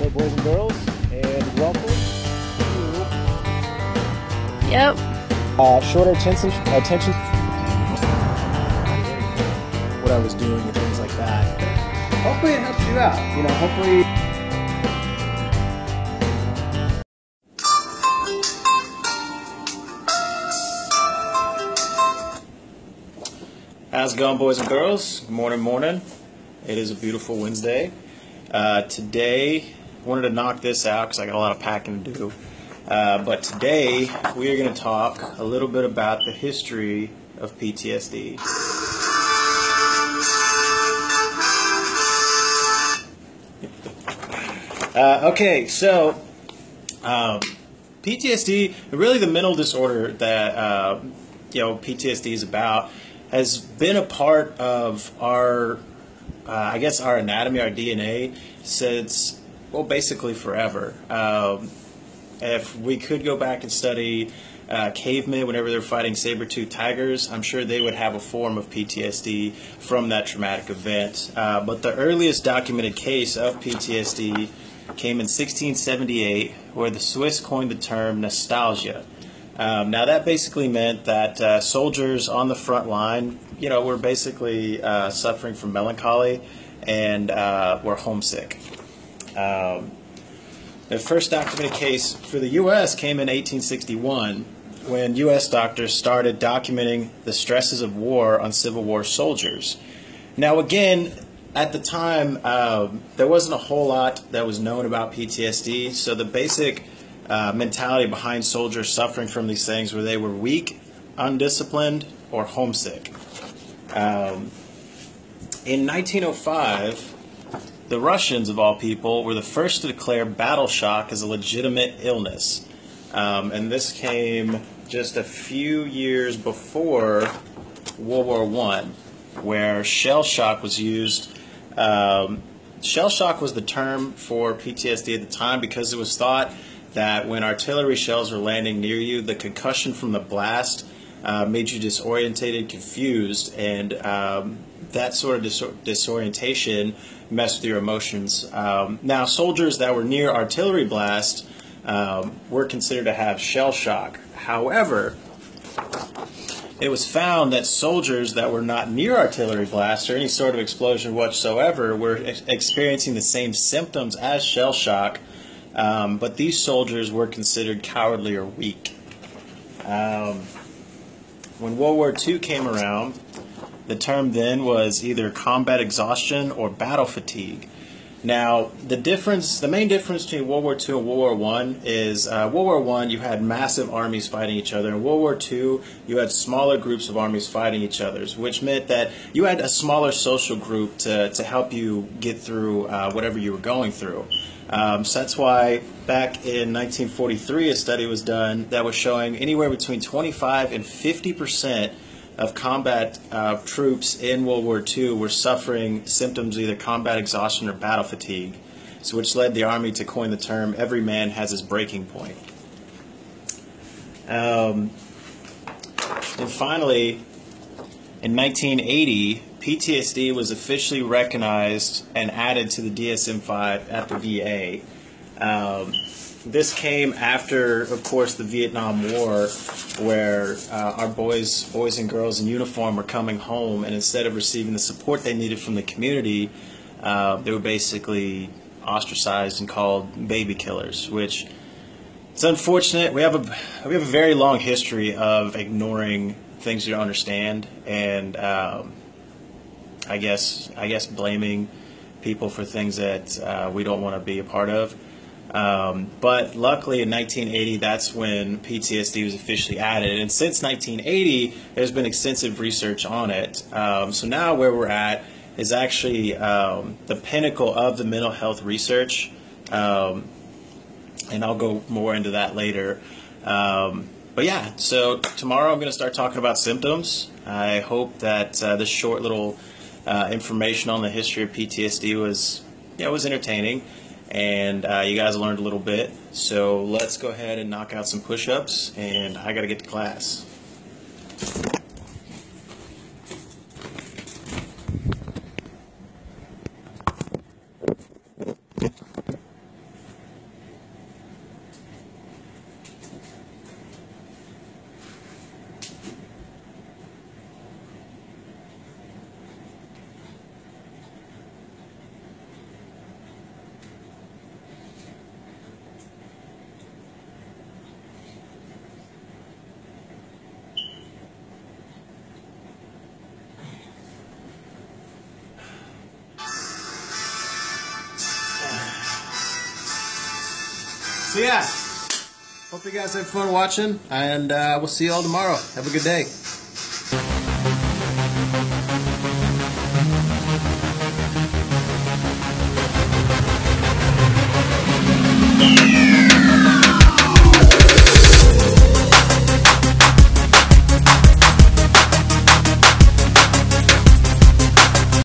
Hello, boys and girls, and welcome to shorter attention, what I was doing and things like that. Hopefully it helps you out. Hopefully. How's it going, boys and girls? Good morning. It is a beautiful Wednesday. Today, I wanted to knock this out because I got a lot of packing to do. But today, we are going to talk a little bit about the history of PTSD. Okay, so PTSD, really the mental disorder that PTSD is about, has been a part of our, our anatomy, our DNA, since, basically forever. If we could go back and study cavemen whenever they're fighting saber-toothed tigers, I'm sure they would have a form of PTSD from that traumatic event. But the earliest documented case of PTSD came in 1678, where the Swiss coined the term nostalgia. Now that basically meant that soldiers on the front line, were basically suffering from melancholy and were homesick. The first documented case for the U.S. came in 1861, when U.S. doctors started documenting the stresses of war on Civil War soldiers. Now again, at the time, there wasn't a whole lot that was known about PTSD, so the basic mentality behind soldiers suffering from these things were they were weak, undisciplined, or homesick. In 1905, the Russians, of all people, were the first to declare battle shock as a legitimate illness. And this came just a few years before World War I, where shell shock was used. Shell shock was the term for PTSD at the time because it was thought that when artillery shells were landing near you, the concussion from the blast made you disorientated, confused, and that sort of disorientation messed with your emotions. Now, soldiers that were near artillery blast were considered to have shell shock. However, it was found that soldiers that were not near artillery blast or any sort of explosion whatsoever were experiencing the same symptoms as shell shock, but these soldiers were considered cowardly or weak. When World War II came around, the term then was either combat exhaustion or battle fatigue. Now, the main difference between World War II and World War I is World War I, you had massive armies fighting each other. In World War II, you had smaller groups of armies fighting each other, which meant that you had a smaller social group to help you get through whatever you were going through. So that's why back in 1943, a study was done that was showing anywhere between 25 and 50% of combat troops in World War II were suffering symptoms of either combat exhaustion or battle fatigue, so which led the Army to coin the term, every man has his breaking point. And finally, in 1980, PTSD was officially recognized and added to the DSM-5 at the VA. This came after, of course, the Vietnam War, where our boys and girls in uniform were coming home, and instead of receiving the support they needed from the community, they were basically ostracized and called baby killers, which is unfortunate. We have a very long history of ignoring things you don't understand, and I guess blaming people for things that we don't want to be a part of. But luckily in 1980, that's when PTSD was officially added. And since 1980, there's been extensive research on it. So now where we're at is actually the pinnacle of the mental health research. And I'll go more into that later. But yeah, so tomorrow I'm going to start talking about symptoms. I hope that this short little information on the history of PTSD was entertaining. And you guys learned a little bit. So let's go ahead and knock out some push-ups, and I got to get to class. So yeah, hope you guys had fun watching, and we'll see you all tomorrow. Have a good day. Yeah.